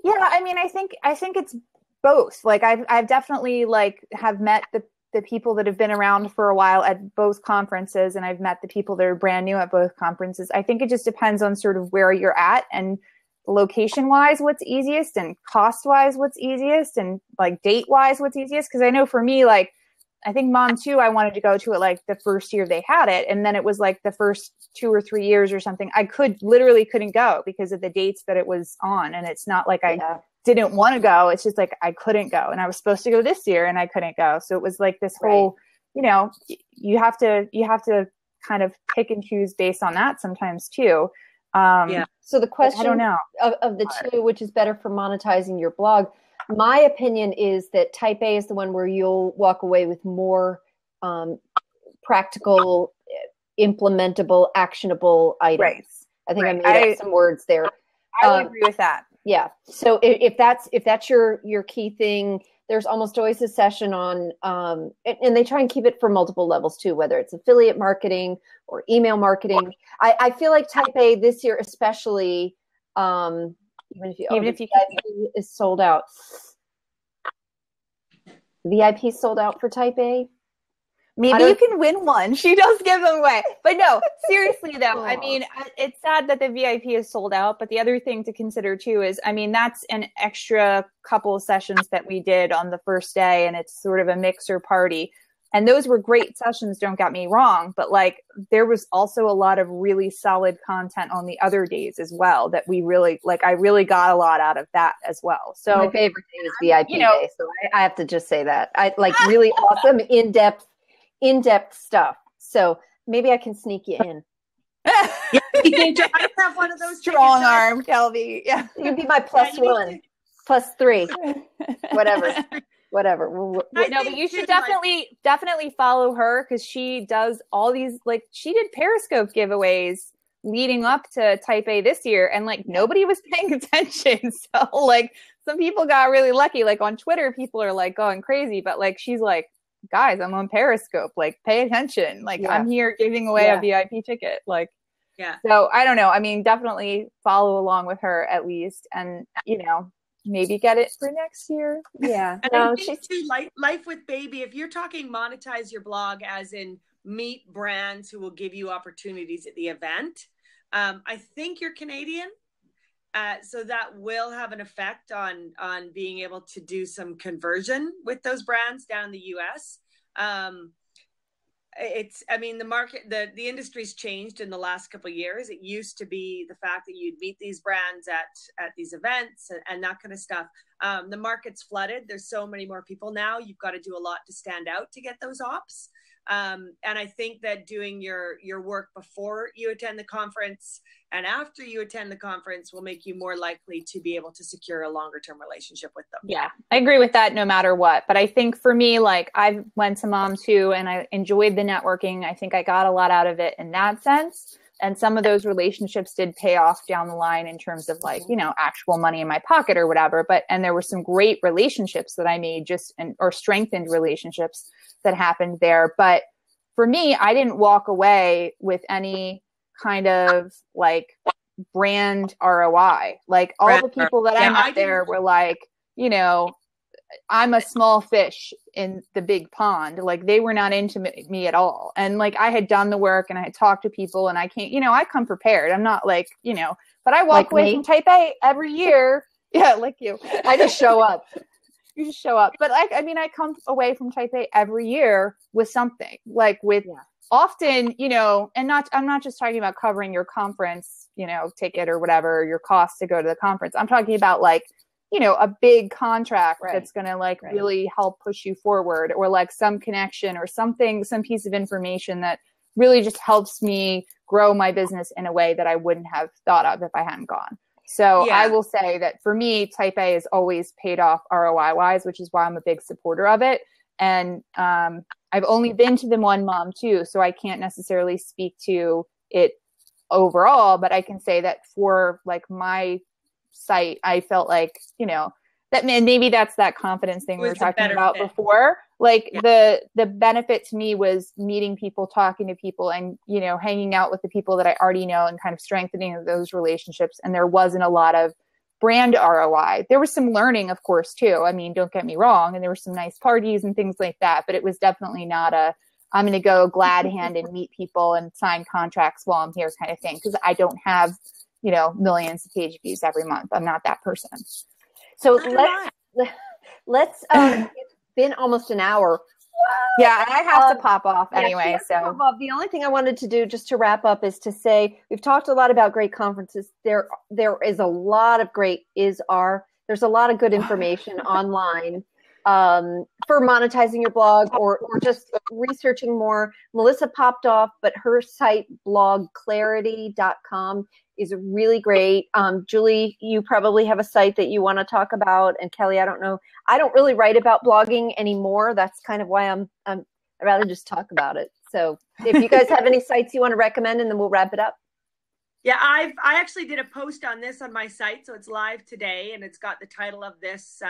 Yeah, I think it's both. I've definitely have met the people that have been around for a while at both conferences, and I've met the people that are brand new at both conferences. I think it just depends on sort of where you're at, and location wise what's easiest, and cost wise what's easiest, and date wise what's easiest. Because I know for me, I think Mom 2, I wanted to go to it the first year they had it, and then it was the first 2 or 3 years or something I literally couldn't go because of the dates that it was on. And it's not I didn't want to go. It's just I couldn't go, and I was supposed to go this year and I couldn't go. So it was this whole, you have to kind of pick and choose based on that sometimes too. So the question, I don't know, of the two, which is better for monetizing your blog, my opinion is that Type A is the one where you'll walk away with more practical, implementable, actionable items. Right. I think I made up some words there. I would agree with that. Yeah. So if that's your key thing, there's almost always a session on, and they try and keep it for multiple levels too, whether it's affiliate marketing or email marketing. I feel like Type A this year, especially, even if you VIP is sold out. VIP sold out for Type A. Maybe you can win one. She does give them away. But no, seriously though, it's sad that the VIP is sold out. But the other thing to consider too is, that's an extra couple of sessions that we did on the first day, and it's sort of a mixer party. And those were great sessions, don't get me wrong. But there was also a lot of really solid content on the other days as well that we really, I really got a lot out of that as well. So my favorite day is VIP day. So I have to just say that. I really awesome, in-depth stuff. So maybe I can sneak you in. I have one of those strong arm, Kelby. Yeah, you can be my +1, +3, whatever. No, but you should definitely follow her, because she does all these. She did Periscope giveaways leading up to Type A this year, and like nobody was paying attention. So like some people got really lucky. Like on Twitter, people are like going crazy, but like she's like, guys, I'm on Periscope. Like pay attention. Like I'm here giving away a VIP ticket. Like so I don't know. I mean, definitely follow along with her at least, and you know, maybe get it for next year. Yeah. And I think too, life with baby, if you're talking monetize your blog as in meet brands who will give you opportunities at the event, I think you're Canadian. So that will have an effect on being able to do some conversion with those brands down in the US. The market, the industry's changed in the last couple of years. It used to be the fact that you'd meet these brands at these events and that kind of stuff. The market's flooded. There's so many more people now. You've got to do a lot to stand out to get those ops. And I think that doing your work before you attend the conference and after you attend the conference will make you more likely to be able to secure a longer term relationship with them. Yeah, I agree with that no matter what. But I think for me, like I went to Mom too, and I enjoyed the networking. I think I got a lot out of it in that sense. And some of those relationships did pay off down the line in terms of like, you know, actual money in my pocket or whatever. And there were some great relationships that I made or strengthened relationships that happened there. But for me, I didn't walk away with any kind of like brand ROI. Like all the people that I met there were like, you know, I'm a small fish in the big pond. Like they were not into me at all. And like I had done the work and I had talked to people and I can't, you know, I come prepared. I'm not like, you know, but I walk away from Type A every year. Yeah, like you. I just show up. You just show up. But like, I mean, I come away from Type A every year with something like often, you know, and I'm not just talking about covering your conference, you know, ticket or whatever, your cost to go to the conference. I'm talking about like, you know, a big contract that's going to like really help push you forward, or like some connection or something, some piece of information that really just helps me grow my business in a way that I wouldn't have thought of if I hadn't gone. So I will say that for me, Type A has always paid off ROI wise, which is why I'm a big supporter of it. And I've only been to the one Mom too, so I can't necessarily speak to it overall, but I can say that for like my site, I felt like, you know, that maybe that's that confidence thing we were talking about before. Like the benefit to me was meeting people, talking to people, and, you know, hanging out with the people that I already know and kind of strengthening those relationships. And there wasn't a lot of brand ROI. There was some learning, of course, too. I mean, don't get me wrong. And there were some nice parties and things like that, but it was definitely not I'm going to go glad hand and meet people and sign contracts while I'm here kind of thing. Cause I don't have, you know, millions of page views every month. I'm not that person. So let's it's been almost an hour. Yeah, I have to pop off anyway. So the only thing I wanted to do just to wrap up is to say we've talked a lot about great conferences. There is a lot of there's a lot of good information online for monetizing your blog or just researching more. Melissa popped off, but her site blogclarity.com is really great. Julie, you probably have a site that you want to talk about. And Kelly, I don't know. I don't really write about blogging anymore. That's kind of why I'd rather just talk about it. So if you guys have any sites you want to recommend, and then we'll wrap it up. Yeah, I actually did a post on this on my site, so it's live today, and it's got the title of this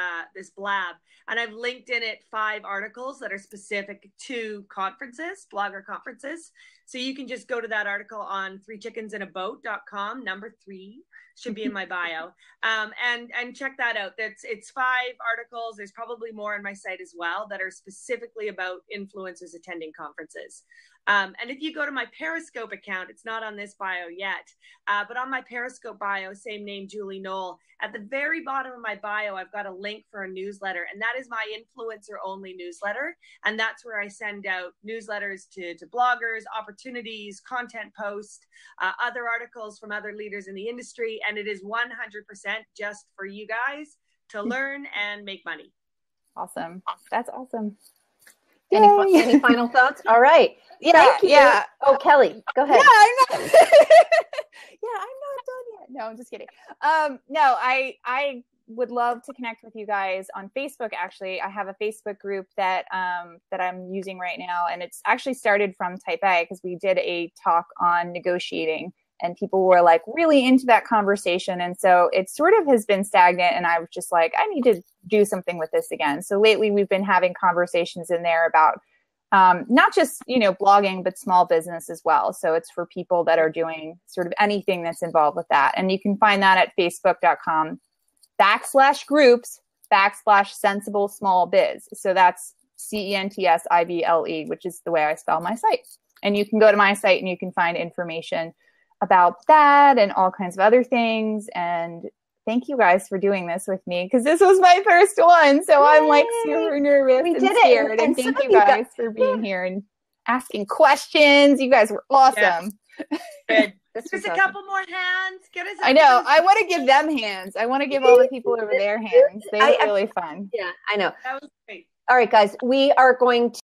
blab, and I've linked in it 5 articles that are specific to conferences, blogger conferences. So you can just go to that article on 3chickensinaboat.com. Number 3 should be in my bio, and check that out. It's 5 articles. There's probably more on my site as well that are specifically about influencers attending conferences. And if you go to my Periscope account, it's not on this bio yet, but on my Periscope bio, same name, Julie Nowell, at the very bottom of my bio, I've got a link for a newsletter, and that is my influencer only newsletter. And that's where I send out newsletters to bloggers, opportunities, content posts, other articles from other leaders in the industry. And it is 100% just for you guys to learn and make money. Awesome. That's awesome. Any final thoughts? All right. Thank you. Yeah. Oh, Kelly, go ahead. Yeah, I'm not done yet. No, I'm just kidding. No, I would love to connect with you guys on Facebook. Actually, I have a Facebook group that I'm using right now, and it's actually started from Type A because we did a talk on negotiating and people were like really into that conversation. And so it sort of has been stagnant, and I was just like, I need to do something with this again. So lately we've been having conversations in there about not just, blogging, but small business as well. So it's for people that are doing sort of anything that's involved with that. And you can find that at facebook.com/groups/sensible small biz. So that's CENTSIBLE, which is the way I spell my site. And you can go to my site and you can find information about that and all kinds of other things. And thank you guys for doing this with me, because this was my first one. So Yay! I'm like super nervous and scared. And thank you guys for being here and asking questions. You guys were awesome. Good. There's a couple more hands. I know. I want to give them hands. I want to give all the people over there hands. They were really fun. Yeah, I know. That was great. All right, guys, we are going to